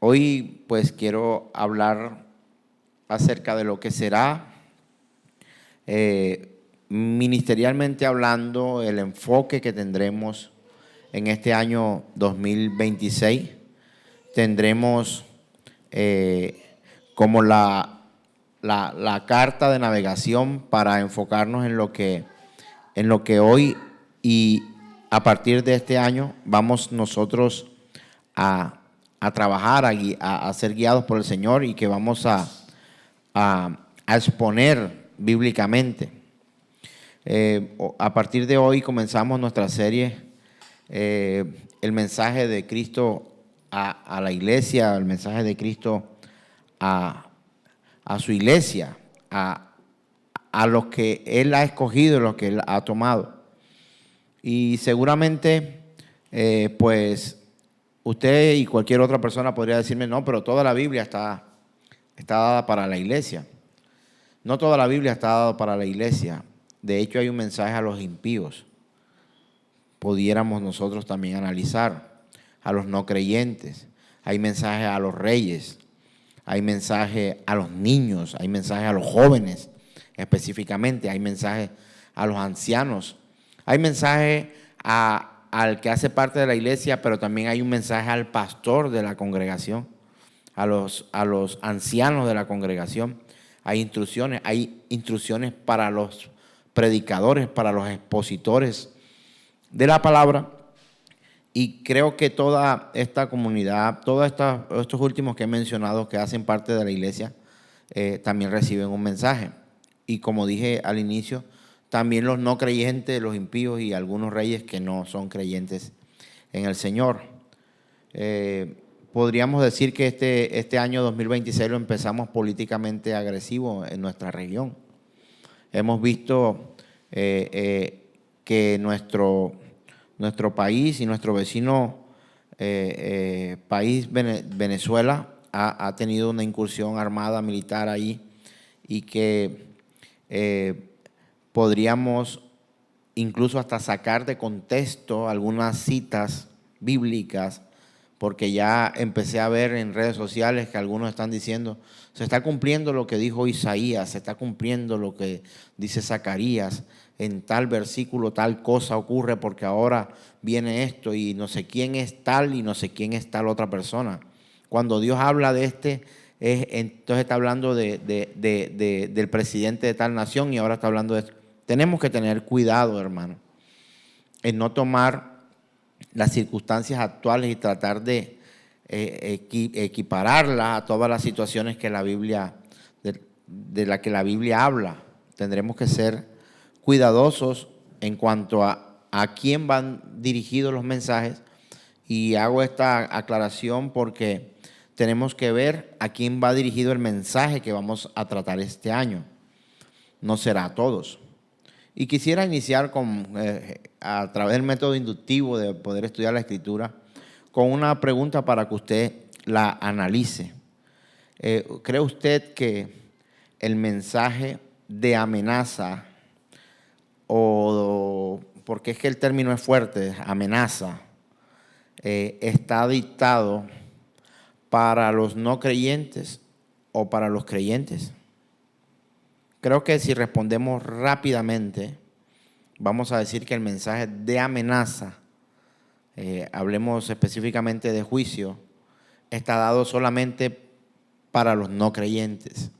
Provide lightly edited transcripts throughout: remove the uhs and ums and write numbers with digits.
Hoy pues quiero hablar acerca de lo que será, ministerialmente hablando, el enfoque que tendremos en este año 2026. Tendremos como la carta de navegación para enfocarnos en lo que hoy y a partir de este año vamos nosotros a trabajar, a ser guiados por el Señor y que vamos a exponer bíblicamente. A partir de hoy comenzamos nuestra serie, el mensaje de Cristo a la iglesia, el mensaje de Cristo a su iglesia, a los que Él ha escogido, los que Él ha tomado. Y seguramente, pues, usted y cualquier otra persona podría decirme, no, pero toda la Biblia está dada para la iglesia. No toda la Biblia está dada para la iglesia. De hecho, hay un mensaje a los impíos. Pudiéramos nosotros también analizar a los no creyentes. Hay mensajes a los reyes. Hay mensajes a los niños. Hay mensajes a los jóvenes específicamente. Hay mensajes a los ancianos. Hay mensajes al que hace parte de la iglesia, pero también hay un mensaje al pastor de la congregación, a los ancianos de la congregación. Hay instrucciones para los predicadores, para los expositores de la palabra. Y creo que toda esta comunidad, todos estos últimos que he mencionado que hacen parte de la iglesia, también reciben un mensaje. Y como dije al inicio, también los no creyentes, los impíos y algunos reyes que no son creyentes en el Señor. Podríamos decir que este año 2026 lo empezamos políticamente agresivo en nuestra región. Hemos visto que nuestro país y nuestro vecino país, Venezuela, ha tenido una incursión armada militar ahí y que podríamos incluso hasta sacar de contexto algunas citas bíblicas, porque ya empecé a ver en redes sociales que algunos están diciendo, se está cumpliendo lo que dijo Isaías, se está cumpliendo lo que dice Zacarías, en tal versículo tal cosa ocurre porque ahora viene esto y no sé quién es tal y no sé quién es tal otra persona. Cuando Dios habla de entonces está hablando del presidente de tal nación y ahora está hablando de esto. Tenemos que tener cuidado, hermano, en no tomar las circunstancias actuales y tratar de equipararlas a todas las situaciones que la Biblia, de la que la Biblia habla. Tendremos que ser cuidadosos en cuanto a quién van dirigidos los mensajes, y hago esta aclaración porque tenemos que ver a quién va dirigido el mensaje que vamos a tratar este año. No será a todos. Y quisiera iniciar a través del método inductivo de poder estudiar la Escritura, con una pregunta para que usted la analice. ¿Cree usted que el mensaje de amenaza, porque es que el término es fuerte, amenaza, está dictado para los no creyentes o para los creyentes? Creo que si respondemos rápidamente, vamos a decir que el mensaje de amenaza, hablemos específicamente de juicio, está dado solamente para los no creyentes.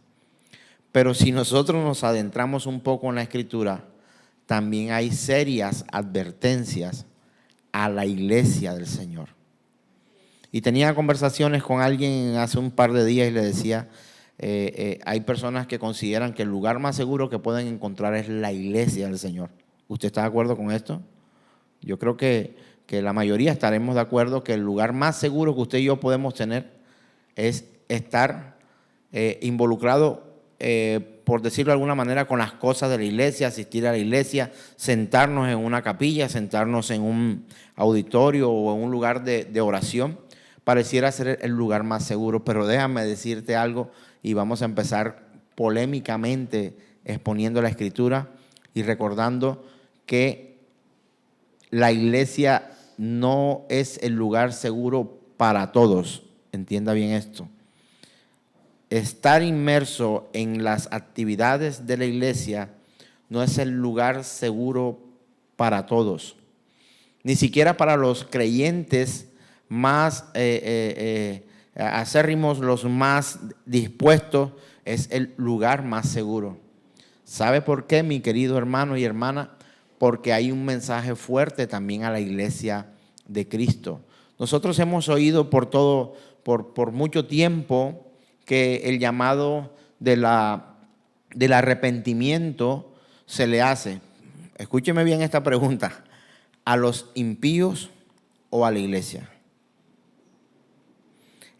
Pero si nosotros nos adentramos un poco en la Escritura, también hay serias advertencias a la iglesia del Señor. Y tenía conversaciones con alguien hace un par de días y le decía, hay personas que consideran que el lugar más seguro que pueden encontrar es la iglesia del Señor. ¿Usted está de acuerdo con esto? Yo creo que la mayoría estaremos de acuerdo que el lugar más seguro que usted y yo podemos tener es estar involucrado, por decirlo de alguna manera, con las cosas de la iglesia, asistir a la iglesia, sentarnos en una capilla, sentarnos en un auditorio o en un lugar de oración. Pareciera ser el lugar más seguro, pero déjame decirte algo y vamos a empezar polémicamente exponiendo la Escritura y recordando que la iglesia no es el lugar seguro para todos. entienda bien esto. Estar inmerso en las actividades de la iglesia no es el lugar seguro para todos, ni siquiera para los creyentes más acérrimos, los más dispuestos, es el lugar más seguro. ¿Sabe por qué, mi querido hermano y hermana? Porque hay un mensaje fuerte también a la iglesia de Cristo. Nosotros hemos oído por mucho tiempo que el llamado del arrepentimiento se le hace. Escúcheme bien esta pregunta: ¿a los impíos o a la iglesia?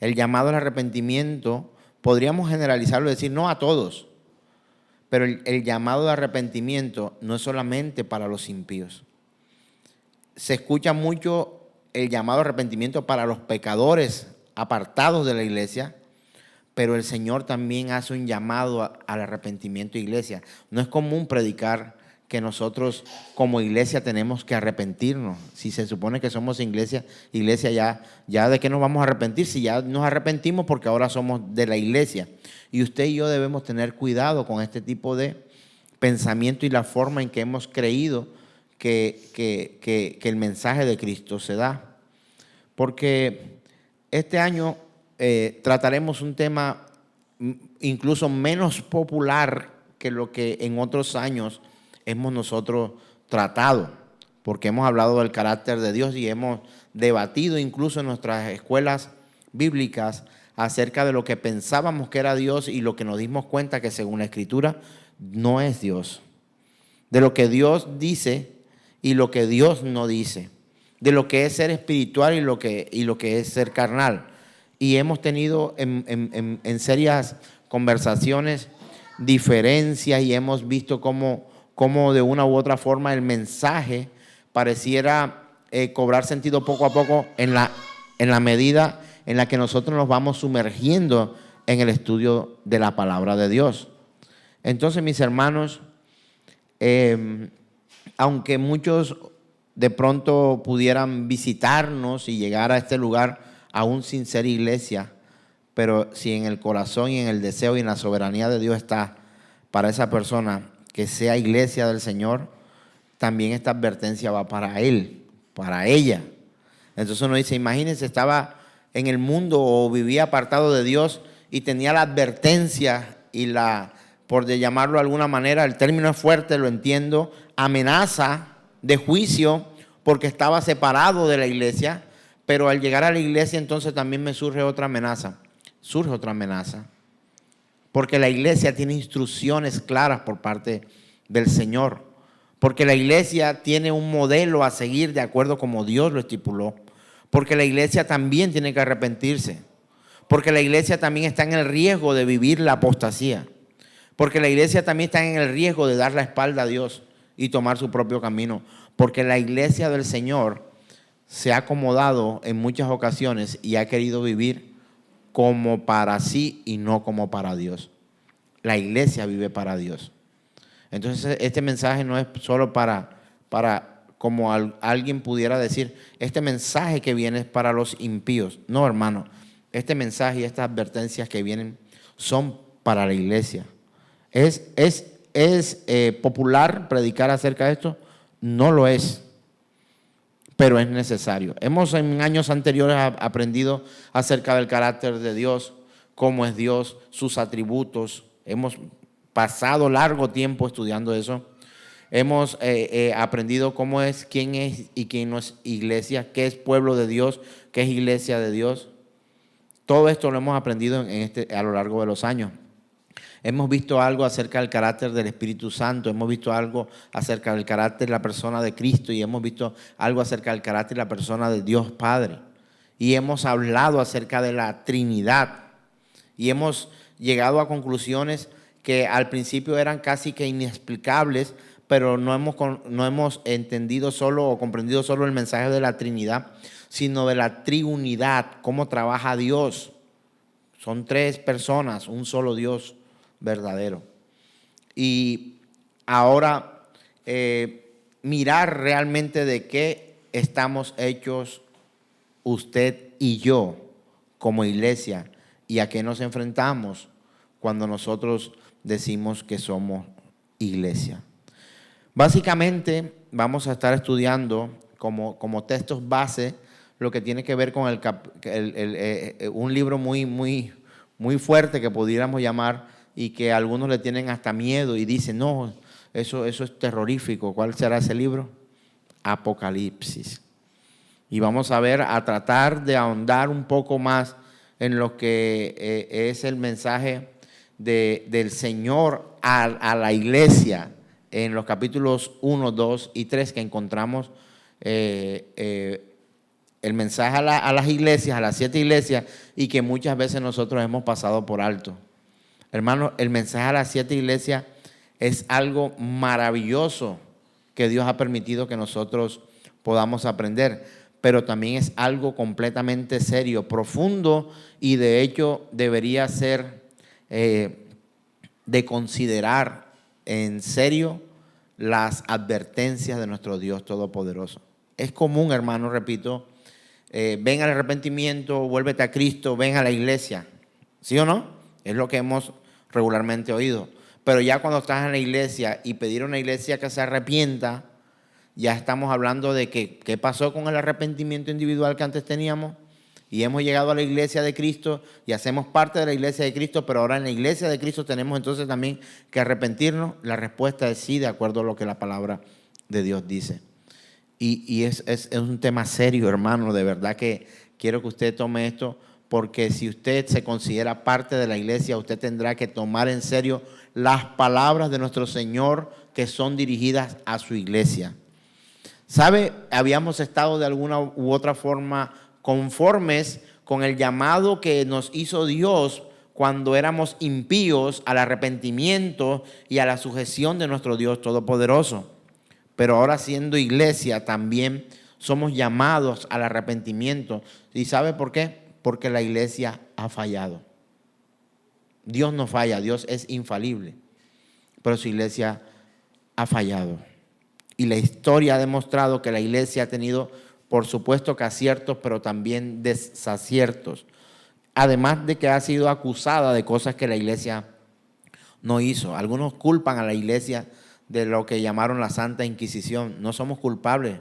El llamado al arrepentimiento podríamos generalizarlo y decir no a todos, pero el llamado de arrepentimiento no es solamente para los impíos. Se escucha mucho el llamado de arrepentimiento para los pecadores apartados de la iglesia, pero el Señor también hace un llamado al arrepentimiento, iglesia. No es común predicar que nosotros como iglesia tenemos que arrepentirnos. Si se supone que somos iglesia ya de qué nos vamos a arrepentir, si ya nos arrepentimos porque ahora somos de la iglesia. Y usted y yo debemos tener cuidado con este tipo de pensamiento y la forma en que hemos creído que el mensaje de Cristo se da. Porque este año trataremos un tema incluso menos popular que lo que en otros años hemos nosotros tratado, porque hemos hablado del carácter de Dios y hemos debatido incluso en nuestras escuelas bíblicas acerca de lo que pensábamos que era Dios y lo que nos dimos cuenta que según la Escritura no es Dios. De lo que Dios dice y lo que Dios no dice. De lo que es ser espiritual y lo que es ser carnal. Y hemos tenido en serias conversaciones diferencias y hemos visto cómo de una u otra forma el mensaje pareciera cobrar sentido poco a poco en la medida en la que nosotros nos vamos sumergiendo en el estudio de la palabra de Dios. Entonces, mis hermanos, aunque muchos de pronto pudieran visitarnos y llegar a este lugar aún sin ser iglesia, pero si en el corazón y en el deseo y en la soberanía de Dios está para esa persona que sea iglesia del Señor, también esta advertencia va para él, para ella. Entonces uno dice, imagínense, estaba en el mundo o vivía apartado de Dios y tenía la advertencia y por llamarlo de alguna manera, el término es fuerte, lo entiendo, amenaza de juicio porque estaba separado de la iglesia, pero al llegar a la iglesia entonces también me surge otra amenaza. Surge otra amenaza. Porque la iglesia tiene instrucciones claras por parte del Señor. Porque la iglesia tiene un modelo a seguir de acuerdo como Dios lo estipuló. Porque la iglesia también tiene que arrepentirse. Porque la iglesia también está en el riesgo de vivir la apostasía. Porque la iglesia también está en el riesgo de dar la espalda a Dios y tomar su propio camino. Porque la iglesia del Señor se ha acomodado en muchas ocasiones y ha querido vivir como para sí y no como para Dios. La iglesia vive para Dios. Entonces este mensaje no es solo para como alguien pudiera decir, este mensaje que viene es para los impíos. No, hermano, este mensaje y estas advertencias que vienen son para la iglesia. ¿Es popular predicar acerca de esto? No lo es. Pero es necesario. Hemos en años anteriores aprendido acerca del carácter de Dios, cómo es Dios, sus atributos. Hemos pasado largo tiempo estudiando eso. Hemos aprendido quién es y quién no es iglesia, qué es pueblo de Dios, qué es iglesia de Dios. Todo esto lo hemos aprendido a lo largo de los años. Hemos visto algo acerca del carácter del Espíritu Santo, hemos visto algo acerca del carácter de la persona de Cristo y hemos visto algo acerca del carácter de la persona de Dios Padre. Y hemos hablado acerca de la Trinidad y hemos llegado a conclusiones que al principio eran casi que inexplicables, pero no hemos entendido solo o comprendido solo el mensaje de la Trinidad, sino de la triunidad, cómo trabaja Dios. Son tres personas, un solo Dios verdadero. Y ahora mirar realmente de qué estamos hechos usted y yo como iglesia y a qué nos enfrentamos cuando nosotros decimos que somos iglesia. Básicamente vamos a estar estudiando como textos base lo que tiene que ver con un libro muy fuerte que pudiéramos llamar y que algunos le tienen hasta miedo y dicen, no, eso es terrorífico. ¿Cuál será ese libro? Apocalipsis. Y vamos a tratar de ahondar un poco más en lo que es el mensaje del Señor a la iglesia en los capítulos 1, 2 y 3 que encontramos el mensaje a las iglesias, a las 7 iglesias, y que muchas veces nosotros hemos pasado por alto. Hermanos, el mensaje a las 7 iglesias es algo maravilloso que Dios ha permitido que nosotros podamos aprender, pero también es algo completamente serio, profundo, y de hecho debería ser de considerar en serio las advertencias de nuestro Dios Todopoderoso. Es común, hermano, repito, ven al arrepentimiento, vuélvete a Cristo, ven a la iglesia. ¿Sí o no? Es lo que hemos regularmente oído. Pero ya cuando estás en la iglesia y pedir a una iglesia que se arrepienta, ya estamos hablando de que qué pasó con el arrepentimiento individual que antes teníamos, y hemos llegado a la iglesia de Cristo y hacemos parte de la iglesia de Cristo, pero ahora en la iglesia de Cristo tenemos entonces también que arrepentirnos. La respuesta es sí, de acuerdo a lo que la palabra de Dios dice. Y es un tema serio, hermano. De verdad que quiero que usted tome esto, porque si usted se considera parte de la iglesia, usted tendrá que tomar en serio las palabras de nuestro Señor que son dirigidas a su iglesia. ¿Sabe? Habíamos estado de alguna u otra forma conformes con el llamado que nos hizo Dios cuando éramos impíos al arrepentimiento y a la sujeción de nuestro Dios Todopoderoso. Pero ahora, siendo iglesia, también somos llamados al arrepentimiento. ¿Y sabe por qué? Porque la iglesia ha fallado. Dios no falla, Dios es infalible, pero su iglesia ha fallado. Y la historia ha demostrado que la iglesia ha tenido, por supuesto, que aciertos, pero también desaciertos. Además de que ha sido acusada de cosas que la iglesia no hizo. Algunos culpan a la iglesia de lo que llamaron la Santa Inquisición. No somos culpables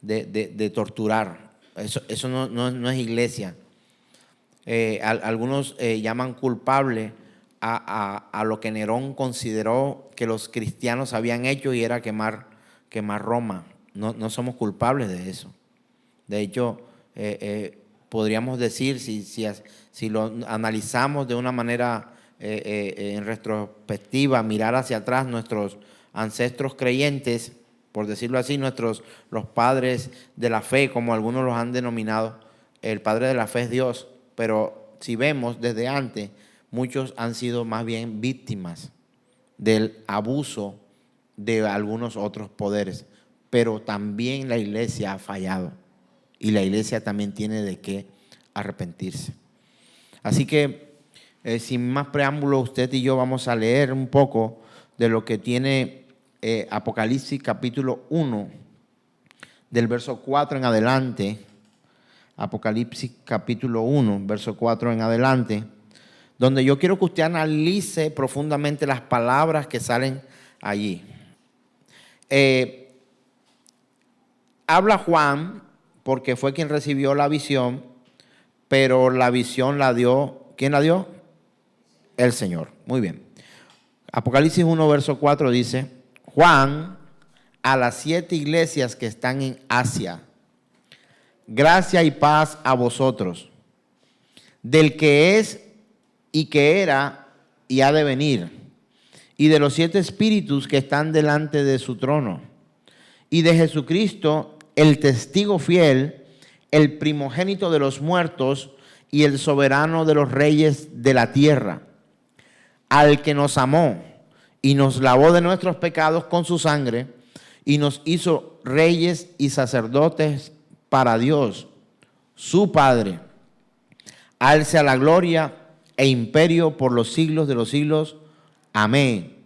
de torturar. Eso no es iglesia. Algunos llaman culpable a lo que Nerón consideró que los cristianos habían hecho, y era quemar Roma. No somos culpables de eso. De hecho, podríamos decir, si lo analizamos de una manera en retrospectiva, mirar hacia atrás, nuestros ancestros creyentes, por decirlo así, los padres de la fe, como algunos los han denominado, el padre de la fe es Dios, pero si vemos desde antes, muchos han sido más bien víctimas del abuso de algunos otros poderes, pero también la iglesia ha fallado y la iglesia también tiene de qué arrepentirse. Así que sin más preámbulo, usted y yo vamos a leer un poco de lo que tiene Apocalipsis capítulo 1, del verso 4 en adelante. Apocalipsis capítulo 1, verso 4 en adelante, donde yo quiero que usted analice profundamente las palabras que salen allí. Habla Juan porque fue quien recibió la visión, pero la visión la dio, ¿quién la dio? El Señor. Muy bien. Apocalipsis 1, verso 4 dice: Juan, a las 7 iglesias que están en Asia, gracia y paz a vosotros, del que es y que era y ha de venir, y de los 7 espíritus que están delante de su trono, y de Jesucristo, el testigo fiel, el primogénito de los muertos y el soberano de los reyes de la tierra, al que nos amó y nos lavó de nuestros pecados con su sangre y nos hizo reyes y sacerdotes para Dios, su Padre. A Él sea la gloria e imperio por los siglos de los siglos. Amén.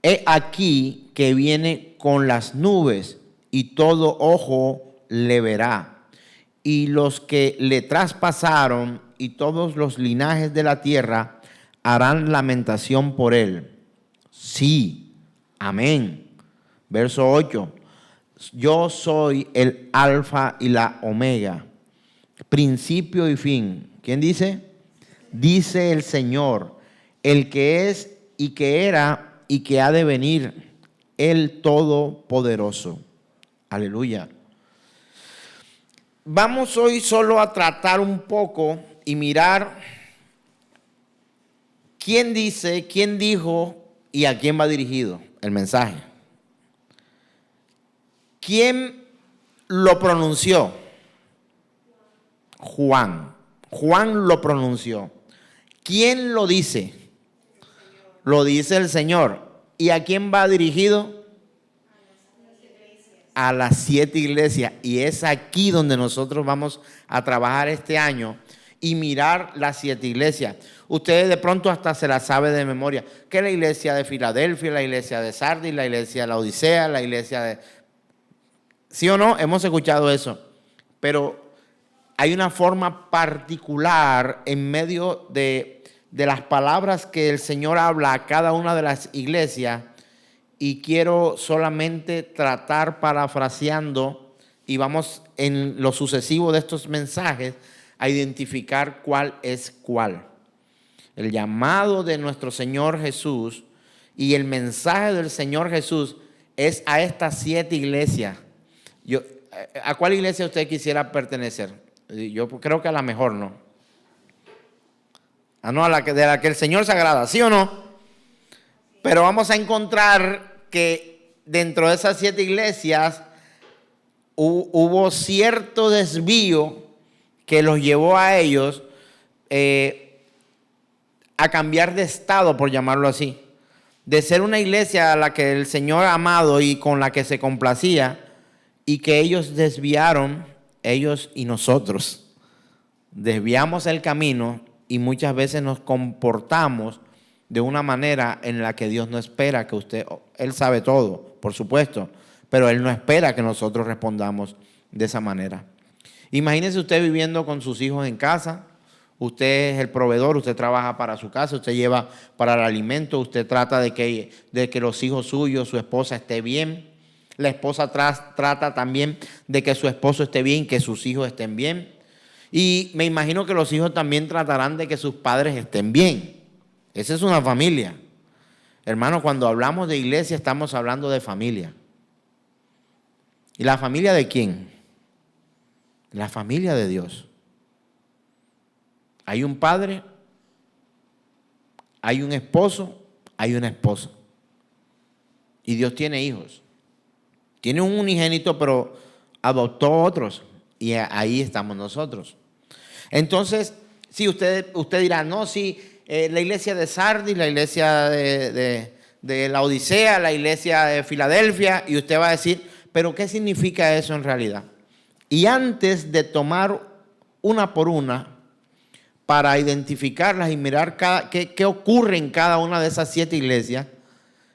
He aquí que viene con las nubes y todo ojo le verá, y los que le traspasaron y todos los linajes de la tierra harán lamentación por él. Sí, amén. Verso 8. Yo soy el alfa y la omega, principio y fin. ¿Quién dice? Dice el Señor, el que es y que era y que ha de venir, el Todopoderoso. Aleluya. Vamos hoy solo a tratar un poco y mirar quién dice, quién dijo y a quién va dirigido el mensaje. ¿Quién lo pronunció? Juan. Juan lo pronunció. ¿Quién lo dice? Lo dice el Señor. ¿Y a quién va dirigido? A las 7 iglesias. Y es aquí donde nosotros vamos a trabajar este año y mirar las 7 iglesias. Ustedes de pronto hasta se las sabe de memoria. Que la iglesia de Filadelfia, la iglesia de Sardis, la iglesia de Laodicea, la iglesia de... ¿Sí o no? Hemos escuchado eso. Pero hay una forma particular en medio de las palabras que el Señor habla a cada una de las iglesias, y quiero solamente tratar parafraseando, y vamos en lo sucesivo de estos mensajes a identificar cuál es cuál. El llamado de nuestro Señor Jesús y el mensaje del Señor Jesús es a estas 7 iglesias. ¿A cuál iglesia usted quisiera pertenecer? Yo creo que a la mejor, ¿no? No, a de la que el Señor se agrada, ¿sí o no? Pero vamos a encontrar que dentro de esas 7 iglesias hubo cierto desvío que los llevó a ellos a cambiar de estado, por llamarlo así. De ser una iglesia a la que el Señor amado y con la que se complacía, y que ellos desviaron, ellos y nosotros desviamos el camino y muchas veces nos comportamos de una manera en la que Dios no espera que Él sabe todo, por supuesto, pero Él no espera que nosotros respondamos de esa manera. Imagínese usted viviendo con sus hijos en casa. Usted es el proveedor, usted trabaja para su casa, usted lleva para el alimento, usted trata de que los hijos suyos, su esposa esté bien. La esposa trata también de que su esposo esté bien, que sus hijos estén bien. Y me imagino que los hijos también tratarán de que sus padres estén bien. Esa es una familia. Hermanos, cuando hablamos de iglesia estamos hablando de familia. ¿Y la familia de quién? La familia de Dios. Hay un padre, hay un esposo, hay una esposa. Y Dios tiene hijos. Tiene un unigénito, pero adoptó otros. Y ahí estamos nosotros. Entonces, si usted dirá, no, sí, la iglesia de Sardis, la iglesia de Laodicea, la iglesia de Filadelfia, y usted va a decir, pero ¿qué significa eso en realidad? Y antes de tomar una por una, para identificarlas y mirar qué ocurre en cada una de esas 7 iglesias,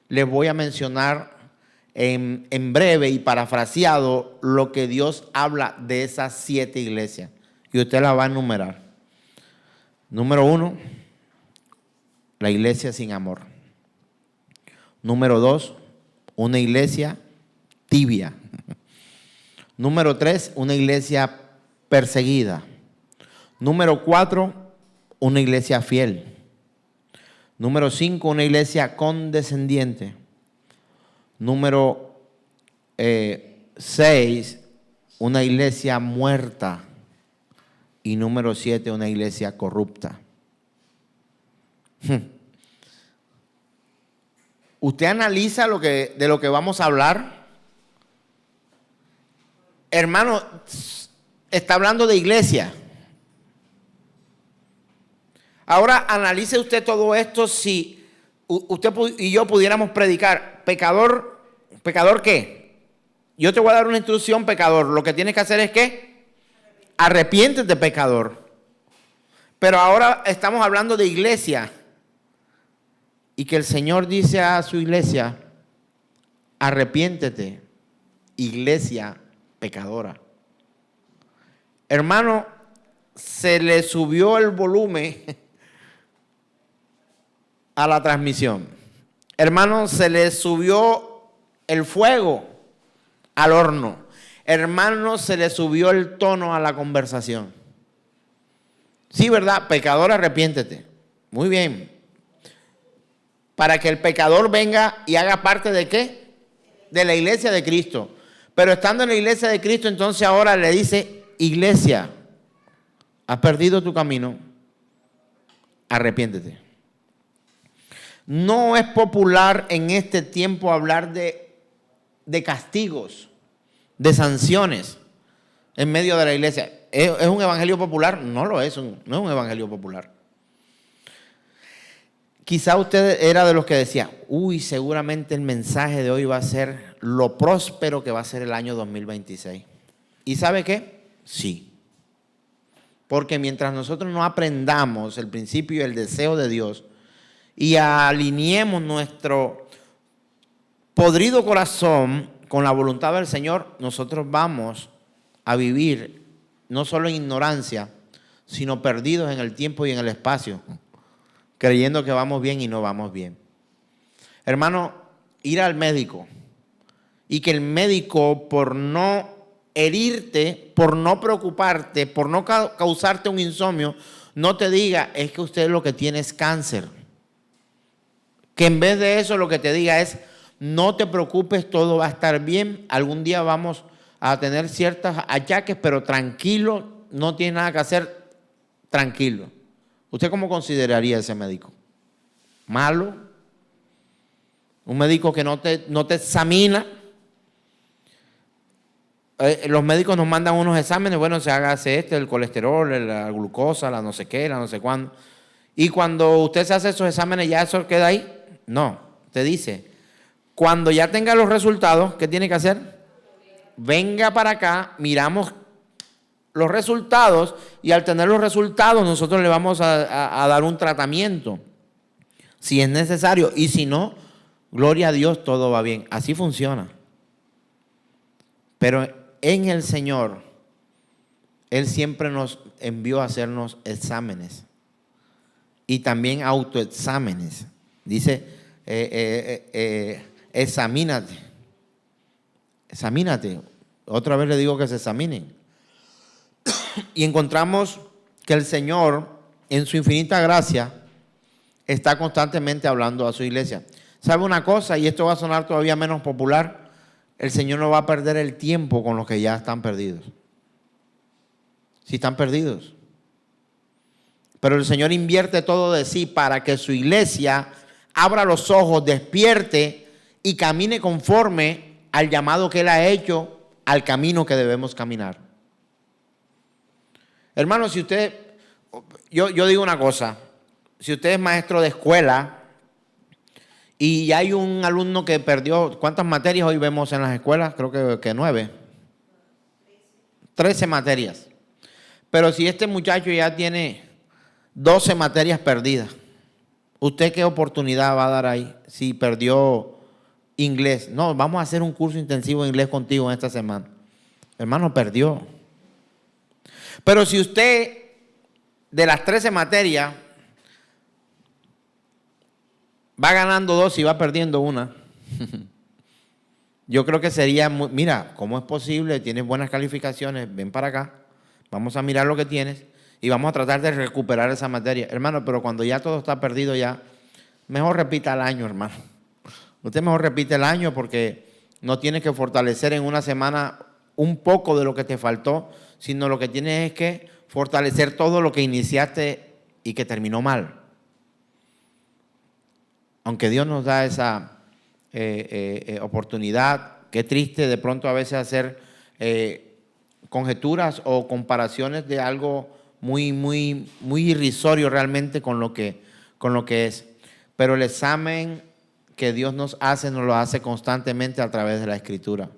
les voy a mencionar en breve y parafraseado lo que Dios habla de esas 7 iglesias. Y usted las va a enumerar. Número 1, la iglesia sin amor. Número 2, una iglesia tibia. Número 3, una iglesia perseguida. Número 4, una iglesia fiel. Número 5, una iglesia condescendiente. Número 6, una iglesia muerta. Y número 7, una iglesia corrupta. ¿Usted analiza de lo que vamos a hablar? Hermano, está hablando de iglesia. Ahora analice usted todo esto. Si usted y yo pudiéramos predicar, pecador, ¿pecador qué? Yo te voy a dar una instrucción, pecador. Lo que tienes que hacer es ¿qué? Arrepiéntete, pecador. Pero ahora estamos hablando de iglesia. Y que el Señor dice a su iglesia, arrepiéntete, iglesia pecadora. Hermano, se le subió el volumen a la transmisión. Hermano, se le subió el fuego al horno. Hermano, se le subió el tono a la conversación. Sí, ¿verdad? Pecador, arrepiéntete. Muy bien. Para que el pecador venga y haga parte ¿de qué? De la iglesia de Cristo. Pero estando en la iglesia de Cristo, entonces ahora le dice, iglesia, has perdido tu camino, arrepiéntete. No es popular en este tiempo hablar de castigos, de sanciones en medio de la iglesia. ¿Es un evangelio popular? No lo es, no es un evangelio popular. Quizá usted era de los que decía, seguramente el mensaje de hoy va a ser lo próspero que va a ser el año 2026. ¿Y sabe qué? Sí. Porque mientras nosotros no aprendamos el principio y el deseo de Dios y alineemos nuestro podrido corazón con la voluntad del Señor, nosotros vamos a vivir no solo en ignorancia, sino perdidos en el tiempo y en el espacio, creyendo que vamos bien y no vamos bien. Hermano, ir al médico y que el médico, por no herirte, por no preocuparte, por no causarte un insomnio, no te diga, es que usted lo que tiene es cáncer. Que en vez de eso lo que te diga es, no te preocupes, todo va a estar bien, algún día vamos a tener ciertos achaques, pero tranquilo, no tiene nada que hacer, tranquilo. ¿Usted cómo consideraría ese médico? ¿Malo? ¿Un médico que no te examina? Los médicos nos mandan unos exámenes, bueno, se hace el colesterol, la glucosa, la no sé qué, la no sé cuándo. Y cuando usted se hace esos exámenes, ¿ya eso queda ahí? No, te dice, cuando ya tenga los resultados, ¿qué tiene que hacer? Venga para acá, miramos los resultados y al tener los resultados nosotros le vamos a dar un tratamiento, si es necesario, y si no, gloria a Dios, todo va bien. Así funciona. Pero en el Señor, Él siempre nos envió a hacernos exámenes y también autoexámenes. Dice, examínate. Examínate. Otra vez le digo que se examinen. Y encontramos que el Señor, en su infinita gracia, está constantemente hablando a su iglesia. ¿Sabe una cosa? Y esto va a sonar todavía menos popular. El Señor no va a perder el tiempo con los que ya están perdidos. Si están perdidos. Pero el Señor invierte todo de sí para que su iglesia abra los ojos, despierte y camine conforme al llamado que Él ha hecho, al camino que debemos caminar. Hermano, si usted, yo digo una cosa, si usted es maestro de escuela y hay un alumno que perdió, ¿cuántas materias hoy vemos en las escuelas? Creo que 9. 13 materias. Pero si este muchacho ya tiene 12 materias perdidas, ¿usted qué oportunidad va a dar ahí si perdió inglés? No, vamos a hacer un curso intensivo de inglés contigo en esta semana. Hermano, perdió. Pero si usted, de las 13 materias, va ganando 2 y va perdiendo una, yo creo que sería, mira, ¿cómo es posible? Tienes buenas calificaciones, ven para acá, vamos a mirar lo que tienes y vamos a tratar de recuperar esa materia. Hermano, pero cuando ya todo está perdido ya, mejor repita el año, hermano. Usted mejor repite el año porque no tienes que fortalecer en una semana un poco de lo que te faltó, sino lo que tienes es que fortalecer todo lo que iniciaste y que terminó mal. Aunque Dios nos da esa oportunidad, qué triste de pronto a veces hacer conjeturas o comparaciones de algo muy irrisorio realmente con lo que es. Pero el examen que Dios nos lo hace constantemente a través de la Escritura.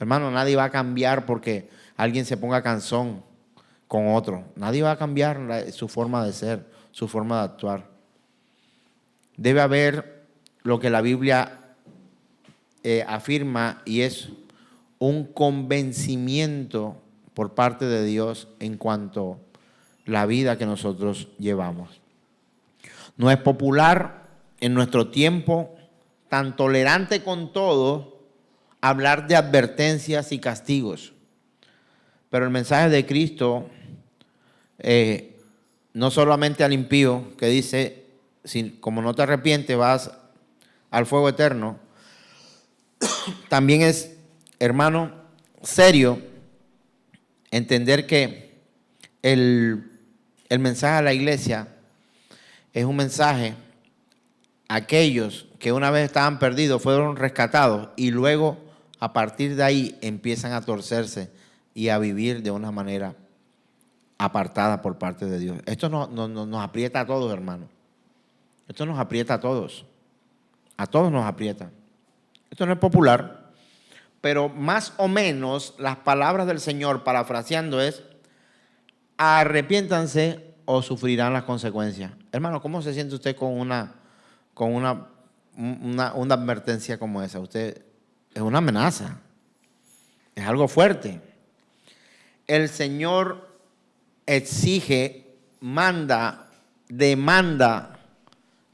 Hermano, nadie va a cambiar porque alguien se ponga cansón con otro. Nadie va a cambiar su forma de ser, su forma de actuar. Debe haber lo que la Biblia afirma y es un convencimiento por parte de Dios en cuanto la vida que nosotros llevamos. No es popular en nuestro tiempo, tan tolerante con todo, hablar de advertencias y castigos. Pero el mensaje de Cristo, no solamente al impío, que dice, como no te arrepientes vas al fuego eterno, también es, hermano, serio entender que el mensaje a la iglesia es un mensaje a aquellos que una vez estaban perdidos, fueron rescatados y luego a partir de ahí empiezan a torcerse y a vivir de una manera apartada por parte de Dios. Esto nos aprieta a todos, hermano. Esto nos aprieta a todos. A todos nos aprieta. Esto no es popular, pero más o menos las palabras del Señor, parafraseando, es: arrepiéntanse o sufrirán las consecuencias. Hermano, ¿cómo se siente usted con una advertencia como esa? Usted, es una amenaza, es algo fuerte. El Señor exige, manda, demanda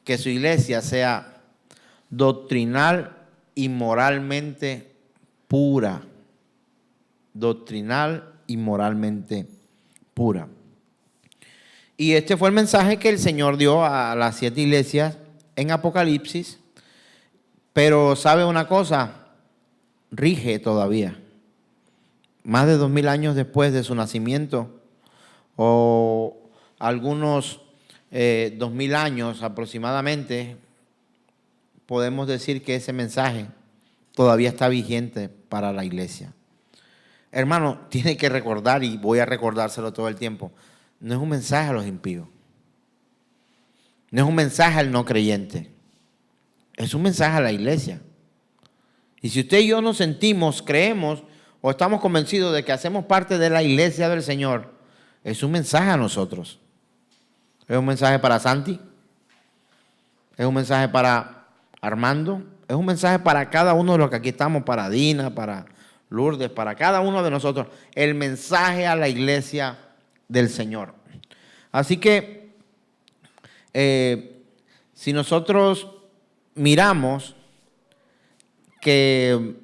que su iglesia sea doctrinal y moralmente pura. Doctrinal y moralmente pura. Y este fue el mensaje que el Señor dio a las 7 iglesias en Apocalipsis. Pero ¿sabe una cosa? Rige todavía. Más de 2000 años después de su nacimiento, o algunos 2000 años aproximadamente, podemos decir que ese mensaje todavía está vigente para la iglesia. Hermano, tiene que recordar, y voy a recordárselo todo el tiempo, no es un mensaje a los impíos, no es un mensaje al no creyente, es un mensaje a la iglesia. Y si usted y yo nos sentimos, creemos o estamos convencidos de que hacemos parte de la iglesia del Señor, es un mensaje a nosotros. Es un mensaje para Santi, es un mensaje para Armando, es un mensaje para cada uno de los que aquí estamos, para Dina, para Lourdes, para cada uno de nosotros, el mensaje a la iglesia del Señor. Así que si nosotros miramos que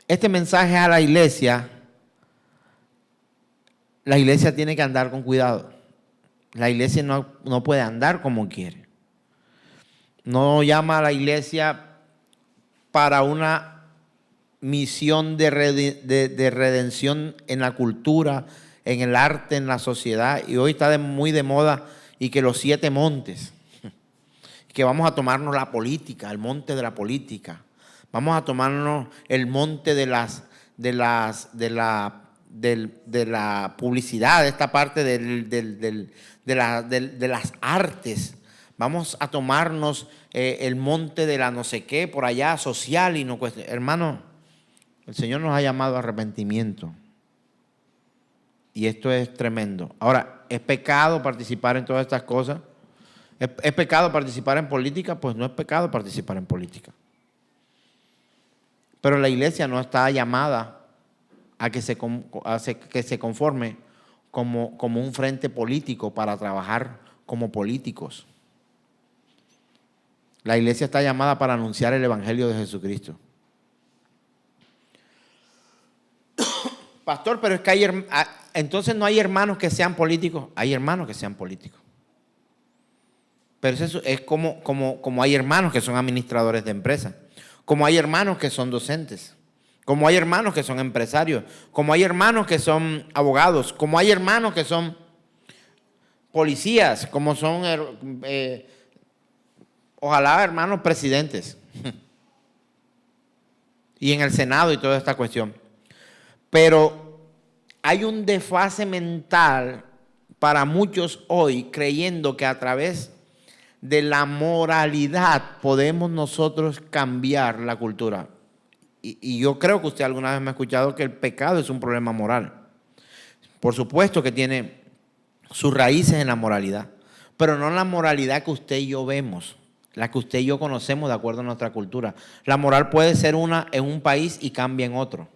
este mensaje a la iglesia tiene que andar con cuidado. La iglesia no puede andar como quiere. No llama a la iglesia para una misión de redención en la cultura, en el arte, en la sociedad. Y hoy está muy de moda y que los 7 montes, que vamos a tomarnos la política, el monte de la política. Vamos a tomarnos el monte de la publicidad, de esta parte de las artes. Vamos a tomarnos el monte de la no sé qué, por allá, social. Y no cuesta. Hermano, el Señor nos ha llamado a arrepentimiento. Y esto es tremendo. Ahora, ¿es pecado participar en todas estas cosas? ¿Es pecado participar en política? Pues no es pecado participar en política. Pero la iglesia no está llamada a que se conforme como un frente político para trabajar como políticos. La iglesia está llamada para anunciar el evangelio de Jesucristo. Pastor, pero es que entonces no hay hermanos que sean políticos. Hay hermanos que sean políticos. Pero eso es como hay hermanos que son administradores de empresas, como hay hermanos que son docentes, como hay hermanos que son empresarios, como hay hermanos que son abogados, como hay hermanos que son policías, como son, ojalá, hermanos presidentes. Y en el Senado y toda esta cuestión. Pero hay un desfase mental para muchos hoy, creyendo que a través de la moralidad podemos nosotros cambiar la cultura. Y yo creo que usted alguna vez me ha escuchado que el pecado es un problema moral. Por supuesto que tiene sus raíces en la moralidad, pero no en la moralidad que usted y yo vemos, la que usted y yo conocemos de acuerdo a nuestra cultura. La moral puede ser una en un país y cambia en otro.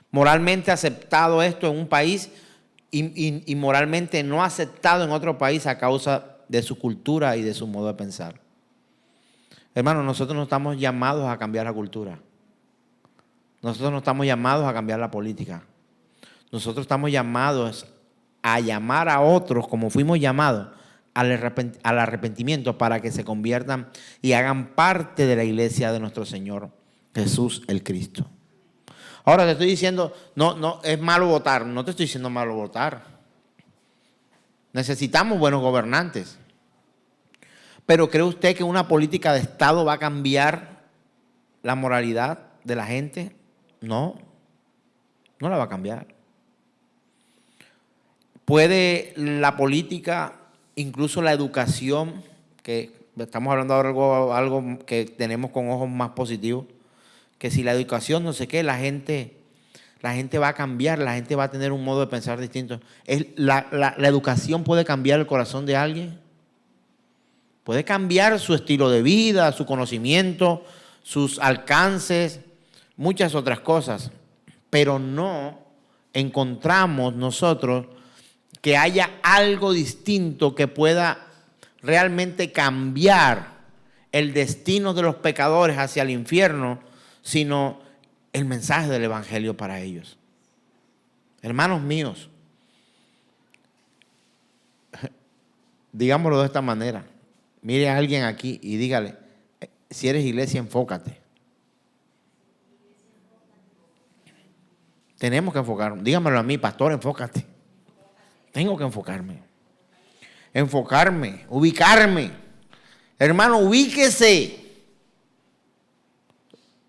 Moralmente aceptado esto en un país y moralmente no aceptado en otro país a causa de su cultura y de su modo de pensar. Hermanos, nosotros no estamos llamados a cambiar la cultura. Nosotros no estamos llamados a cambiar la política. Nosotros estamos llamados a llamar a otros, como fuimos llamados, al arrepentimiento para que se conviertan y hagan parte de la iglesia de nuestro Señor Jesús el Cristo. Ahora te estoy diciendo, no es malo votar. No te estoy diciendo malo votar. Necesitamos buenos gobernantes. Pero ¿cree usted que una política de Estado va a cambiar la moralidad de la gente? No, no la va a cambiar. ¿Puede la política, incluso la educación, que estamos hablando ahora de algo que tenemos con ojos más positivos, que si la educación no sé qué, la gente va a cambiar, la gente va a tener un modo de pensar distinto? ¿La educación puede cambiar el corazón de alguien? Puede cambiar su estilo de vida, su conocimiento, sus alcances, muchas otras cosas, pero no encontramos nosotros que haya algo distinto que pueda realmente cambiar el destino de los pecadores hacia el infierno, sino el mensaje del Evangelio para ellos. Hermanos míos, digámoslo de esta manera. Mire a alguien aquí y dígale, si eres iglesia, enfócate. Tenemos que enfocarnos. Dígamelo a mí, pastor, enfócate. Tengo que enfocarme. Enfocarme, ubicarme. Hermano, ubíquese.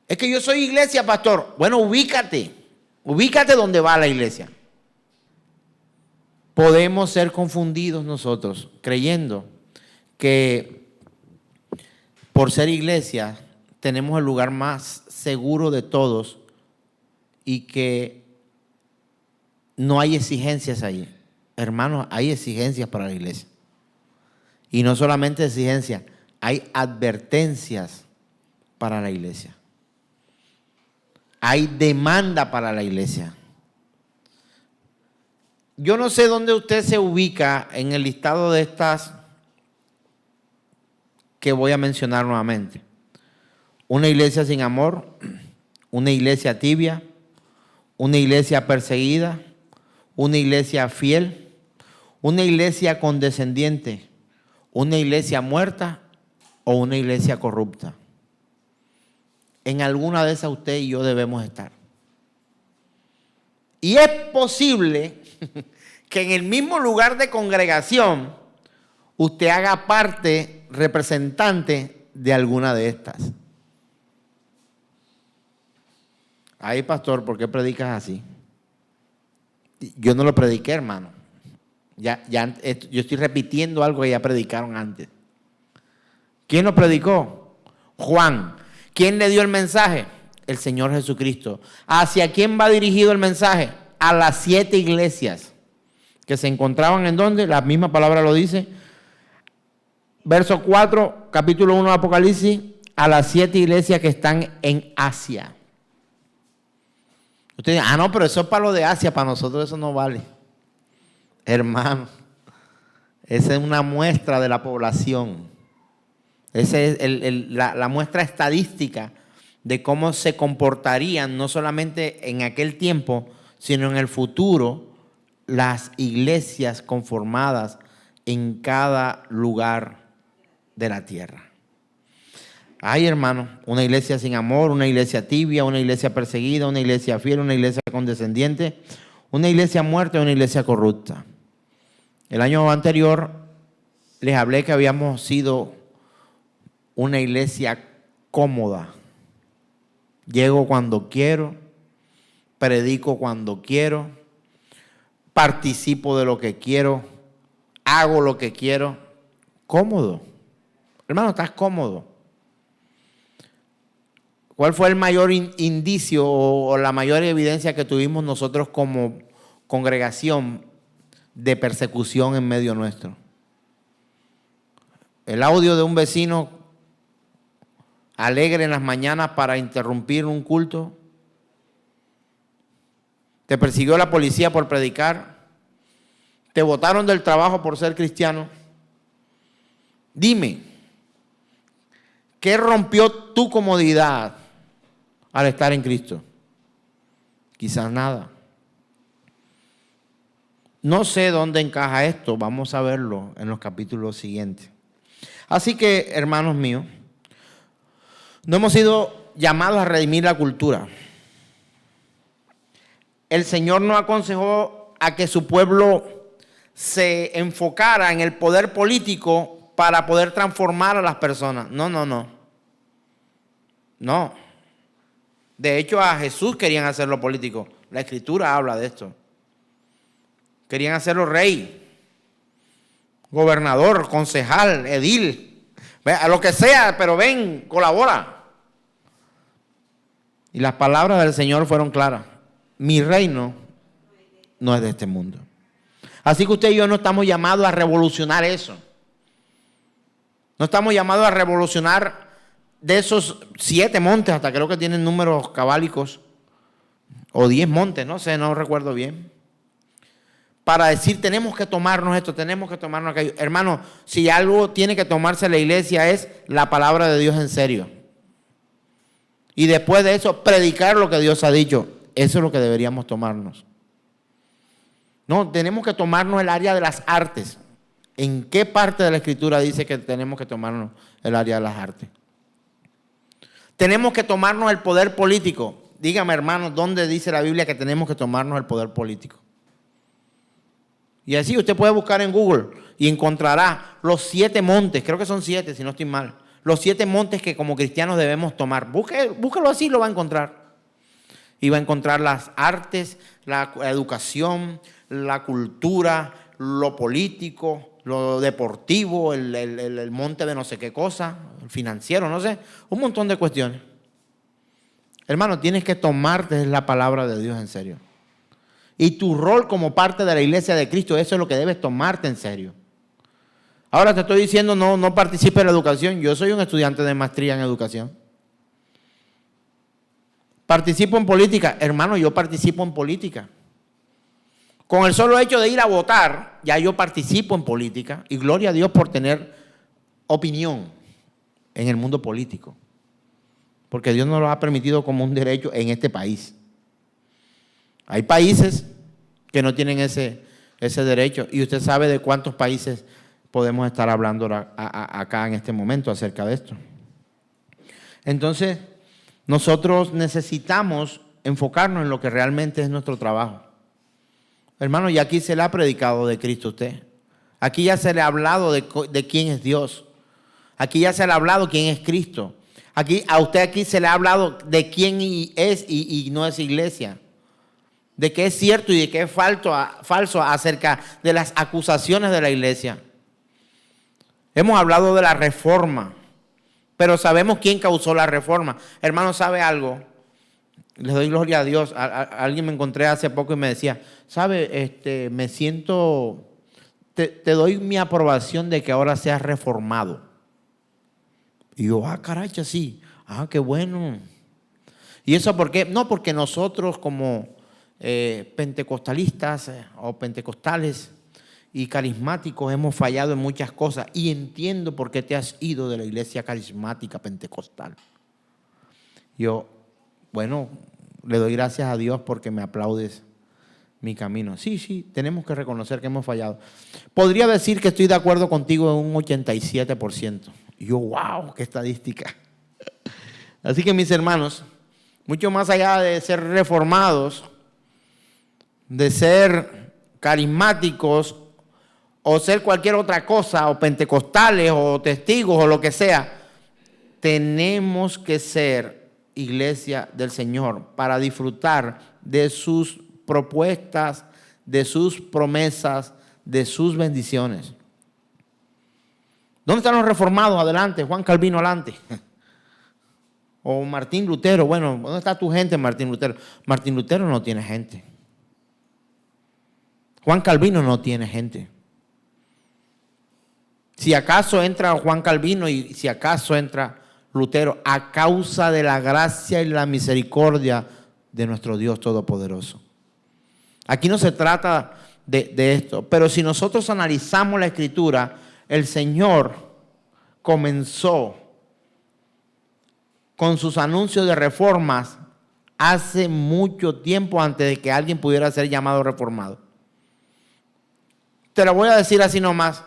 Es que yo soy iglesia, pastor. Bueno, ubícate. Ubícate donde va la iglesia. Podemos ser confundidos nosotros creyendo que por ser iglesia tenemos el lugar más seguro de todos y que no hay exigencias allí. Hermanos, hay exigencias para la iglesia. Y no solamente exigencias, hay advertencias para la iglesia. Hay demanda para la iglesia. Yo no sé dónde usted se ubica en el listado de estas que voy a mencionar nuevamente. Una iglesia sin amor, una iglesia tibia, una iglesia perseguida, una iglesia fiel, una iglesia condescendiente, una iglesia muerta o una iglesia corrupta. En alguna de esas usted y yo debemos estar. Y es posible que en el mismo lugar de congregación usted haga parte, representante de alguna de estas. Ay, pastor, ¿por qué predicas así? Yo no lo prediqué, hermano. Yo estoy repitiendo algo que ya predicaron antes. ¿Quién lo predicó? Juan. ¿Quién le dio el mensaje? El Señor Jesucristo. ¿Hacia quién va dirigido el mensaje? A las 7 iglesias que se encontraban en donde, la misma palabra lo dice. Verso 4, capítulo 1 de Apocalipsis, a las 7 iglesias que están en Asia. Usted dice, no, pero eso es para lo de Asia, para nosotros eso no vale. Hermano, esa es una muestra de la población. Esa es la muestra estadística de cómo se comportarían, no solamente en aquel tiempo, sino en el futuro, las iglesias conformadas en cada lugar de la tierra. Ay, hermano, una iglesia sin amor, una iglesia tibia, una iglesia perseguida, una iglesia fiel, una iglesia condescendiente, una iglesia muerta y una iglesia corrupta. El año anterior les hablé que habíamos sido una iglesia cómoda. Llego cuando quiero, predico cuando quiero, participo de lo que quiero, hago lo que quiero. Cómodo. Hermano, estás cómodo. ¿Cuál fue el mayor indicio o la mayor evidencia que tuvimos nosotros como congregación de persecución en medio nuestro? El audio de un vecino alegre en las mañanas para interrumpir un culto. Te persiguió la policía por predicar. ¿Te botaron del trabajo por ser cristiano? Dime, ¿qué rompió tu comodidad al estar en Cristo? Quizás nada. No sé dónde encaja esto, vamos a verlo en los capítulos siguientes. Así que, hermanos míos, no hemos sido llamados a redimir la cultura. El Señor nos aconsejó a que su pueblo se enfocara en el poder político para poder transformar a las personas. No. De hecho, a Jesús querían hacerlo político. La Escritura habla de esto. Querían hacerlo rey, gobernador, concejal, edil, a lo que sea, pero ven, colabora. Y las palabras del Señor fueron claras. Mi reino no es de este mundo. Así que usted y yo no estamos llamados a revolucionar eso. No estamos llamados a revolucionar de esos 7 montes, hasta creo que tienen números cabálicos, o 10 montes, no sé, no recuerdo bien. Para decir, tenemos que tomarnos esto, tenemos que tomarnos aquello. Hermano, si algo tiene que tomarse la iglesia es la palabra de Dios en serio. Y después de eso, predicar lo que Dios ha dicho. Eso es lo que deberíamos tomarnos. No, tenemos que tomarnos el área de las artes. ¿En qué parte de la Escritura dice que tenemos que tomarnos el área de las artes? Tenemos que tomarnos el poder político. Dígame, hermano, ¿dónde dice la Biblia que tenemos que tomarnos el poder político? Y así usted puede buscar en Google y encontrará los 7 montes, creo que son 7 si no estoy mal, los 7 montes que como cristianos debemos tomar. Búsquelo así, lo va a encontrar. Y va a encontrar las artes, la educación, la cultura, lo político, lo deportivo, el monte de no sé qué cosa, el financiero, no sé, un montón de cuestiones. Hermano, tienes que tomarte la palabra de Dios en serio. Y tu rol como parte de la iglesia de Cristo, eso es lo que debes tomarte en serio. Ahora te estoy diciendo, no participe en la educación. Yo soy un estudiante de maestría en educación. Participo en política. Hermano, yo participo en política. Con el solo hecho de ir a votar, ya yo participo en política. Y gloria a Dios por tener opinión en el mundo político. Porque Dios nos lo ha permitido como un derecho en este país. Hay países que no tienen ese derecho y usted sabe de cuántos países podemos estar hablando acá en este momento acerca de esto. Entonces, nosotros necesitamos enfocarnos en lo que realmente es nuestro trabajo. Hermano, y aquí se le ha predicado de Cristo a usted. Aquí ya se le ha hablado de quién es Dios. Aquí ya se le ha hablado quién es Cristo. A usted aquí se le ha hablado de quién es y no es iglesia. De qué es cierto y de qué es falso acerca de las acusaciones de la iglesia. Hemos hablado de la reforma, pero sabemos quién causó la reforma. Hermano, ¿sabe algo? Les doy gloria a Dios. Alguien me encontré hace poco y me decía, ¿sabe? Me siento, te doy mi aprobación de que ahora seas reformado. Y yo, caracha, sí. Qué bueno. ¿Y eso por qué? No, porque nosotros como pentecostalistas o pentecostales y carismáticos hemos fallado en muchas cosas y entiendo por qué te has ido de la iglesia carismática pentecostal. Yo, bueno, le doy gracias a Dios porque me aplaudes mi camino. Sí, tenemos que reconocer que hemos fallado. Podría decir que estoy de acuerdo contigo en un 87%. Y yo, wow, qué estadística. Así que mis hermanos, mucho más allá de ser reformados, de ser carismáticos o ser cualquier otra cosa, o pentecostales o testigos o lo que sea, tenemos que ser iglesia del Señor para disfrutar de sus propuestas, de sus promesas, de sus bendiciones. ¿Dónde están los reformados? Adelante. Juan Calvino, adelante. O Martín Lutero. Bueno, ¿dónde está tu gente, Martín Lutero? Martín Lutero no tiene gente. Juan Calvino no tiene gente. Si acaso entra Juan Calvino y si acaso entra Lutero, a causa de la gracia y la misericordia de nuestro Dios Todopoderoso. Aquí no se trata de esto. Pero si nosotros analizamos la Escritura, el Señor comenzó con sus anuncios de reformas hace mucho tiempo antes de que alguien pudiera ser llamado reformado. Te lo voy a decir así nomás.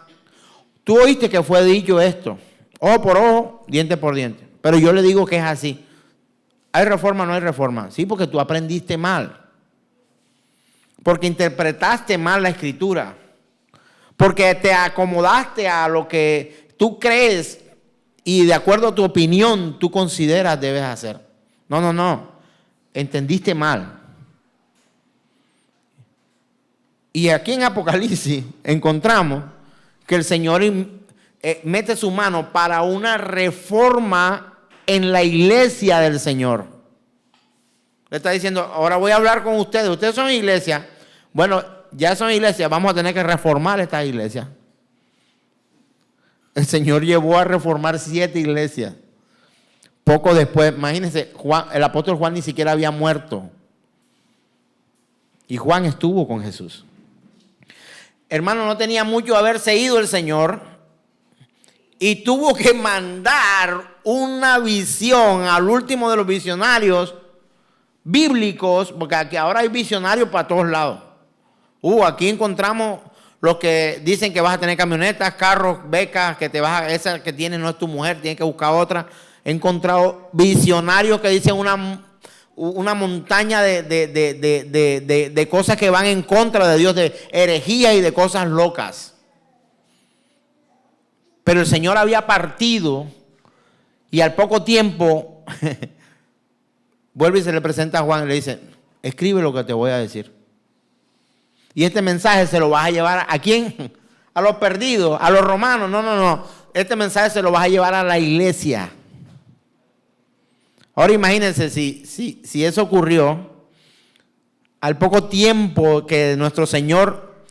Tú oíste que fue dicho esto, ojo por ojo, diente por diente. Pero yo le digo que es así. ¿Hay reforma o no hay reforma? Sí, porque tú aprendiste mal. Porque interpretaste mal la Escritura. Porque te acomodaste a lo que tú crees y de acuerdo a tu opinión tú consideras debes hacer. No. Entendiste mal. Y aquí en Apocalipsis encontramos que el Señor mete su mano para una reforma en la iglesia del Señor. Le está diciendo, ahora voy a hablar con ustedes. Ustedes son iglesia. Bueno, ya son iglesias, vamos a tener que reformar esta iglesia. El Señor llevó a reformar 7 iglesias. Poco después, imagínense, el apóstol Juan ni siquiera había muerto. Y Juan estuvo con Jesús. Hermano, no tenía mucho haberse ido el Señor y tuvo que mandar una visión al último de los visionarios bíblicos, porque aquí ahora hay visionarios para todos lados. Aquí encontramos los que dicen que vas a tener camionetas, carros, becas, que esa que tienes no es tu mujer, tienes que buscar otra. He encontrado visionarios que dicen una montaña de cosas que van en contra de Dios, de herejía y de cosas locas. Pero el Señor había partido y al poco tiempo vuelve y se le presenta a Juan y le dice, escribe lo que te voy a decir. Y este mensaje se lo vas a llevar ¿a quién? A los perdidos, a los romanos. No. Este mensaje se lo vas a llevar a la iglesia. Ahora imagínense si eso ocurrió al poco tiempo que nuestro Señor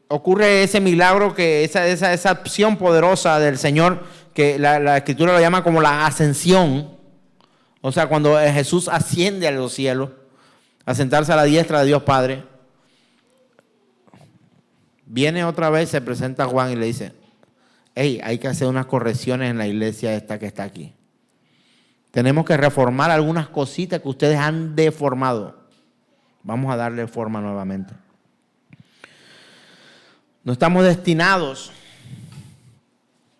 ocurre ese milagro, que esa acción poderosa del Señor, que la Escritura lo llama como la ascensión. O sea, cuando Jesús asciende a los cielos, a sentarse a la diestra de Dios Padre, viene otra vez, se presenta a Juan y le dice, hey, hay que hacer unas correcciones en la iglesia esta que está aquí. Tenemos que reformar algunas cositas que ustedes han deformado. Vamos a darle forma nuevamente. No estamos destinados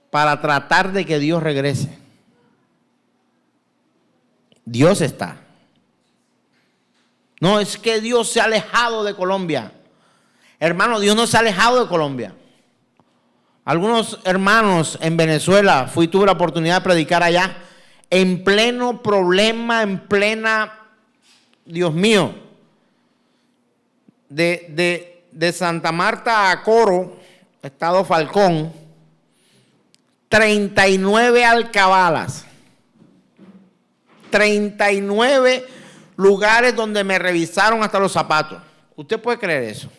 para tratar de que Dios regrese. Dios está. No, es que Dios se ha alejado de Colombia. Hermano, Dios no se ha alejado de Colombia. Algunos hermanos en Venezuela, tuve la oportunidad de predicar allá, en pleno problema, Dios mío, de Santa Marta a Coro, estado Falcón, 39 alcabalas, 39 lugares donde me revisaron hasta los zapatos. ¿Usted puede creer eso?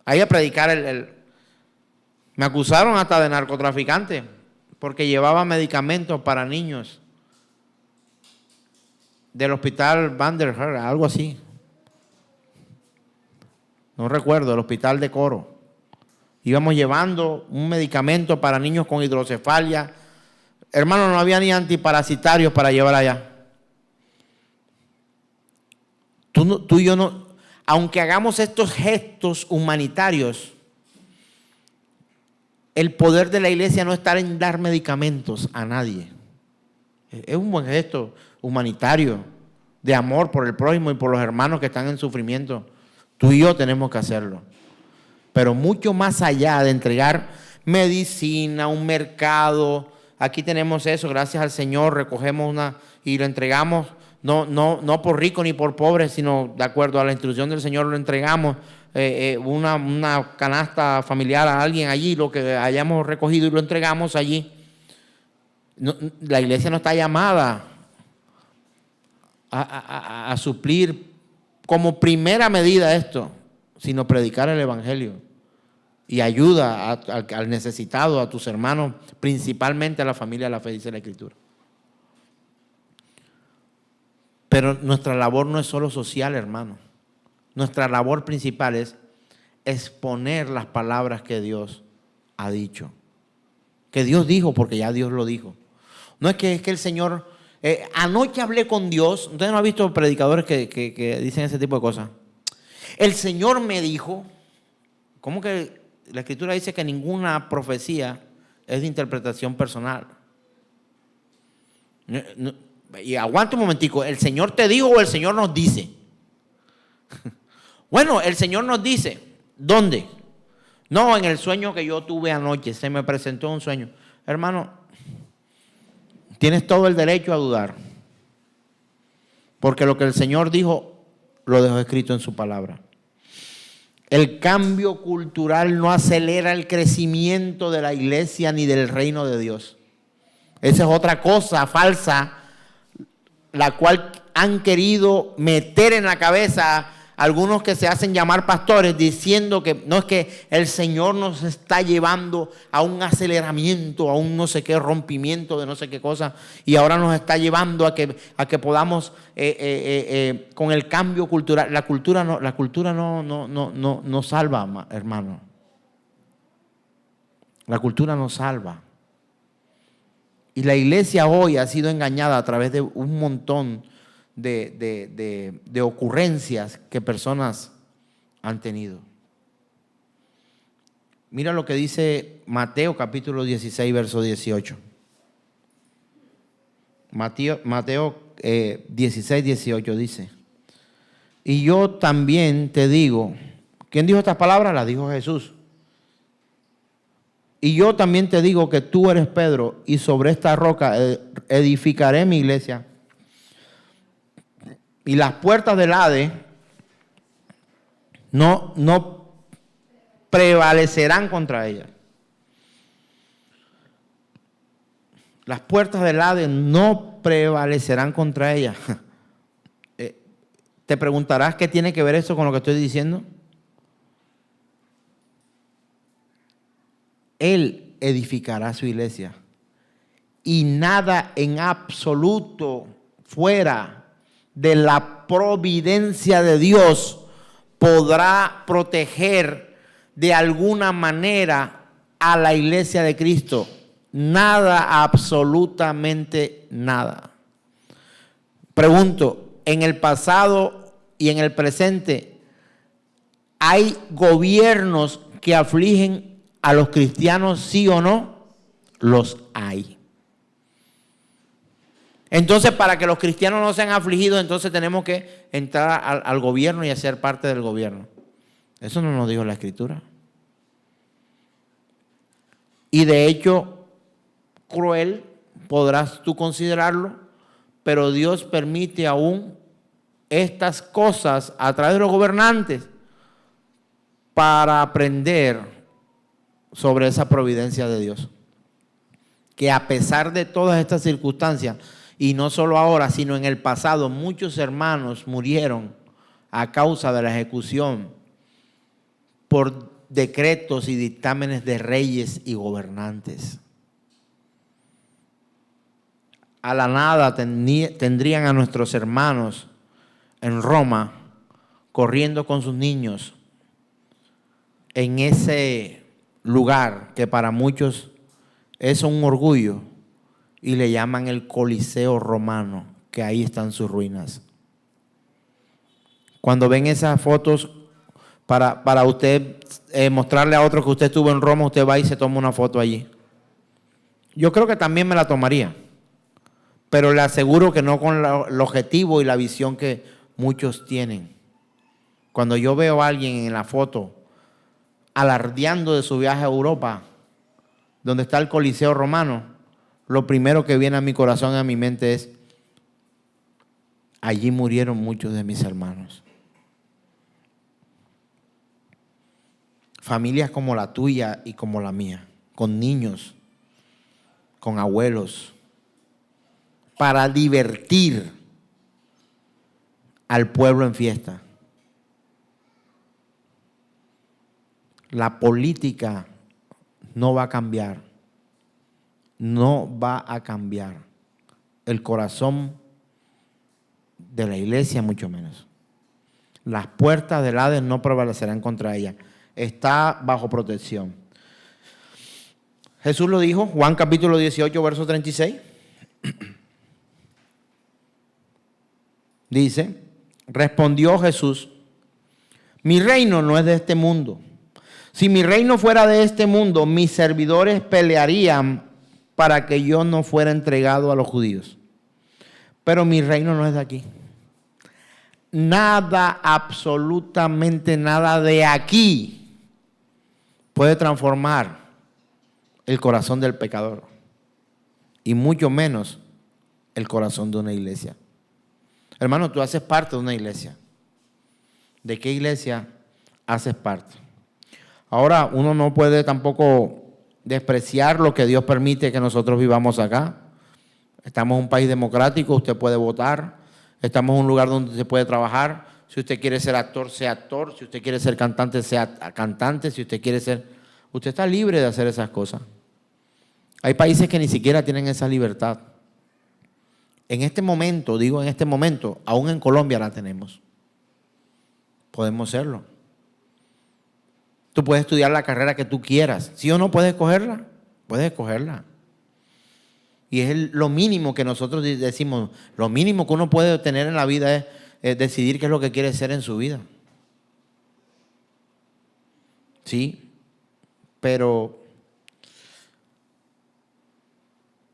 Ahí a predicar me acusaron hasta de narcotraficante porque llevaba medicamentos para niños del hospital Vanderhart, algo así. No recuerdo, el hospital de Coro. Íbamos llevando un medicamento para niños con hidrocefalia. Hermano, no había ni antiparasitarios para llevar allá. Tú y yo no, aunque hagamos estos gestos humanitarios, el poder de la iglesia no está en dar medicamentos a nadie. Es un buen gesto humanitario, de amor por el prójimo y por los hermanos que están en sufrimiento. Tú y yo tenemos que hacerlo. Pero mucho más allá de entregar medicina, un mercado, aquí tenemos eso, gracias al Señor, recogemos y lo entregamos, no por rico ni por pobre, sino de acuerdo a la instrucción del Señor lo entregamos, una canasta familiar a alguien allí, lo que hayamos recogido y lo entregamos allí. La iglesia no está llamada a suplir como primera medida esto, sino predicar el evangelio y ayuda al necesitado, a tus hermanos, principalmente a la familia de la fe, dice la Escritura. Pero nuestra labor no es solo social, hermano. nuestra labor principal es exponer las palabras que Dios ha dicho. Que Dios dijo, porque ya Dios lo dijo. No es que el Señor... anoche hablé con Dios. ¿Ustedes no han visto predicadores que dicen ese tipo de cosas? El Señor me dijo... ¿Cómo que la Escritura dice que ninguna profecía es de interpretación personal? Y aguanta un momentico. ¿El Señor te dijo o el Señor nos dice? Bueno, el Señor nos dice. ¿Dónde? No, en el sueño que yo tuve anoche. Se me presentó un sueño. Hermano, tienes todo el derecho a dudar. Porque lo que el Señor dijo, lo dejó escrito en su palabra. El cambio cultural no acelera el crecimiento de la iglesia ni del reino de Dios. Esa es otra cosa falsa, la cual han querido meter en la cabeza algunos que se hacen llamar pastores, diciendo que no, es que el Señor nos está llevando a un aceleramiento, a un no sé qué rompimiento de no sé qué cosa, y ahora nos está llevando a que podamos con el cambio cultural. La cultura no salva, hermano. La cultura no salva. Y la iglesia hoy ha sido engañada a través de un montón de ocurrencias que personas han tenido. Mira lo que dice Mateo capítulo 16, verso 18. Mateo 16, 18 dice: y yo también te digo, ¿quién dijo estas palabras? Las dijo Jesús. Y yo también te digo que tú eres Pedro, y sobre esta roca edificaré mi iglesia, y las puertas del Hades no prevalecerán contra ella. Las puertas del Hades no prevalecerán contra ella. Te preguntarás qué tiene que ver eso con lo que estoy diciendo. Él edificará su iglesia, y nada en absoluto fuera de la providencia de Dios podrá proteger de alguna manera a la iglesia de Cristo. Nada, absolutamente nada. Pregunto, ¿en el pasado y en el presente hay gobiernos que afligen a los cristianos, sí o no? Los hay. Entonces, para que los cristianos no sean afligidos, entonces tenemos que entrar al gobierno y hacer parte del gobierno. Eso no nos dijo la Escritura. Y de hecho, cruel podrás tú considerarlo, pero Dios permite aún estas cosas a través de los gobernantes para aprender sobre esa providencia de Dios. Que a pesar de todas estas circunstancias, y no solo ahora, sino en el pasado, muchos hermanos murieron a causa de la ejecución por decretos y dictámenes de reyes y gobernantes. A la nada tendrían a nuestros hermanos en Roma corriendo con sus niños en ese lugar que para muchos es un orgullo, y le llaman el Coliseo Romano, que ahí están sus ruinas. Cuando ven esas fotos, para usted mostrarle a otro que usted estuvo en Roma, usted va y se toma una foto allí. Yo creo que también me la tomaría, pero le aseguro que no con el objetivo y la visión que muchos tienen. Cuando yo veo a alguien en la foto alardeando de su viaje a Europa, donde está el Coliseo Romano, lo primero que viene a mi corazón y a mi mente es: allí murieron muchos de mis hermanos. Familias como la tuya y como la mía, con niños, con abuelos, para divertir al pueblo en fiesta. La política no va a cambiar. No va a cambiar. El corazón de la iglesia mucho menos. Las puertas del Hades no prevalecerán contra ella. Está bajo protección. Jesús lo dijo, Juan capítulo 18, verso 36. Dice, respondió Jesús, mi reino no es de este mundo. Si mi reino fuera de este mundo, mis servidores pelearían para que yo no fuera entregado a los judíos. Pero mi reino no es de aquí. Nada, absolutamente nada de aquí puede transformar el corazón del pecador. Y mucho menos el corazón de una iglesia. Hermano, tú haces parte de una iglesia. ¿De qué iglesia haces parte? Ahora, uno no puede tampoco despreciar lo que Dios permite que nosotros vivamos acá. Estamos en un país democrático, usted puede votar. Estamos en un lugar donde se puede trabajar. Si usted quiere ser actor, sea actor. Si usted quiere ser cantante, sea cantante. Si usted quiere ser... Usted está libre de hacer esas cosas. Hay países que ni siquiera tienen esa libertad. En este momento, digo en este momento, aún en Colombia la tenemos. Podemos serlo. Tú puedes estudiar la carrera que tú quieras. ¿Sí o no puedes escogerla? Puedes escogerla. Y es lo mínimo que nosotros decimos, lo mínimo que uno puede tener en la vida es decidir qué es lo que quiere ser en su vida. Sí, pero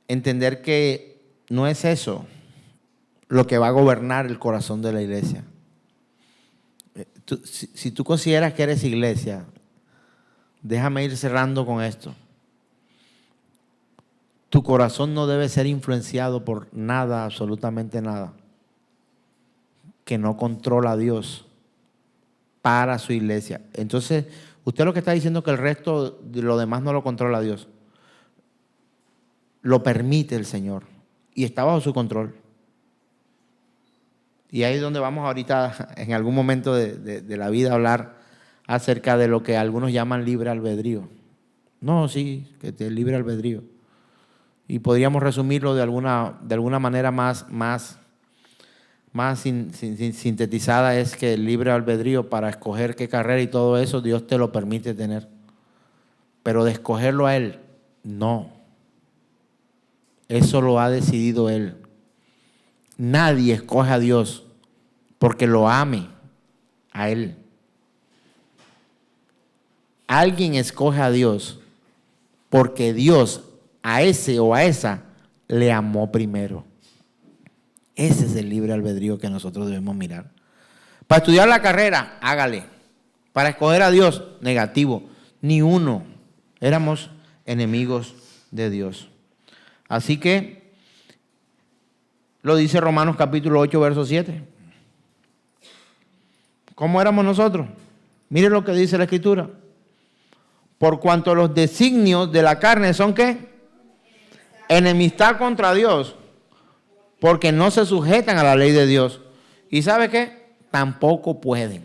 entender que no es eso lo que va a gobernar el corazón de la iglesia. Si tú consideras que eres iglesia, déjame ir cerrando con esto. Tu corazón no debe ser influenciado por nada, absolutamente nada, que no controla a Dios para su iglesia. Entonces, usted lo que está diciendo es que el resto de lo demás no lo controla Dios. Lo permite el Señor y está bajo su control. Y ahí es donde vamos ahorita, en algún momento de la vida, a hablar acerca de lo que algunos llaman libre albedrío. No, sí, que es libre albedrío. Y podríamos resumirlo de alguna manera más sintetizada, es que el libre albedrío para escoger qué carrera y todo eso, Dios te lo permite tener. Pero de escogerlo a Él, no. Eso lo ha decidido Él. Nadie escoge a Dios porque lo ame a Él. Alguien escoge a Dios porque Dios a ese o a esa le amó primero. Ese es el libre albedrío que nosotros debemos mirar. Para estudiar la carrera, hágale. Para escoger a Dios, negativo. Ni uno. Éramos enemigos de Dios. Así que lo dice Romanos capítulo 8, verso 7. ¿Cómo éramos nosotros? Mire lo que dice la Escritura. Por cuanto los designios de la carne son ¿qué? Enemistad contra Dios, porque no se sujetan a la ley de Dios. ¿Y sabe qué? Tampoco pueden.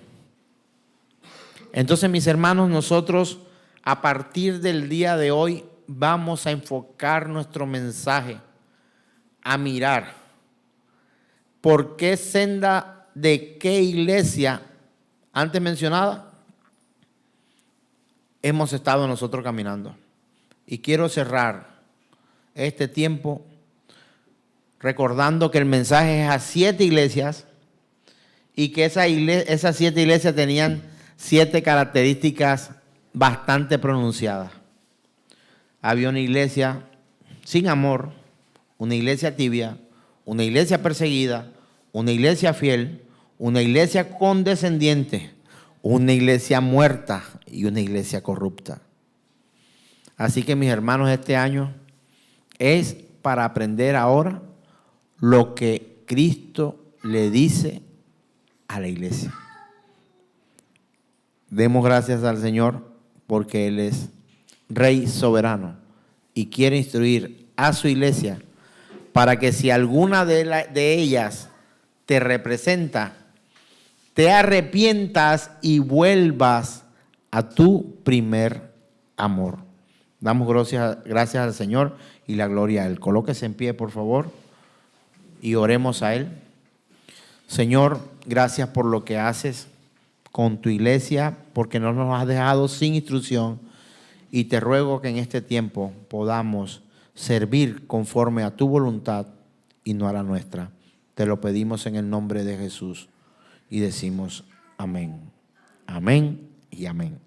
Entonces, mis hermanos, nosotros a partir del día de hoy vamos a enfocar nuestro mensaje a mirar por qué senda de qué iglesia antes mencionada hemos estado nosotros caminando. Y quiero cerrar este tiempo recordando que el mensaje es a 7 iglesias y que esas 7 iglesias tenían 7 características bastante pronunciadas. Había una iglesia sin amor, una iglesia tibia, una iglesia perseguida, una iglesia fiel, una iglesia condescendiente, una iglesia muerta y una iglesia corrupta. Así que, mis hermanos, este año es para aprender ahora lo que Cristo le dice a la iglesia. Demos gracias al Señor porque Él es Rey soberano y quiere instruir a su iglesia para que si alguna de ellas te representa, te arrepientas y vuelvas a tu primer amor. Damos gracias al Señor y la gloria a Él. Colóquese en pie, por favor, y oremos a Él. Señor, gracias por lo que haces. con tu iglesia, porque no nos has dejado sin instrucción, y te ruego que en este tiempo podamos servir conforme a tu voluntad y no a la nuestra. Te lo pedimos en el nombre de Jesús y decimos amén. Amén y amén.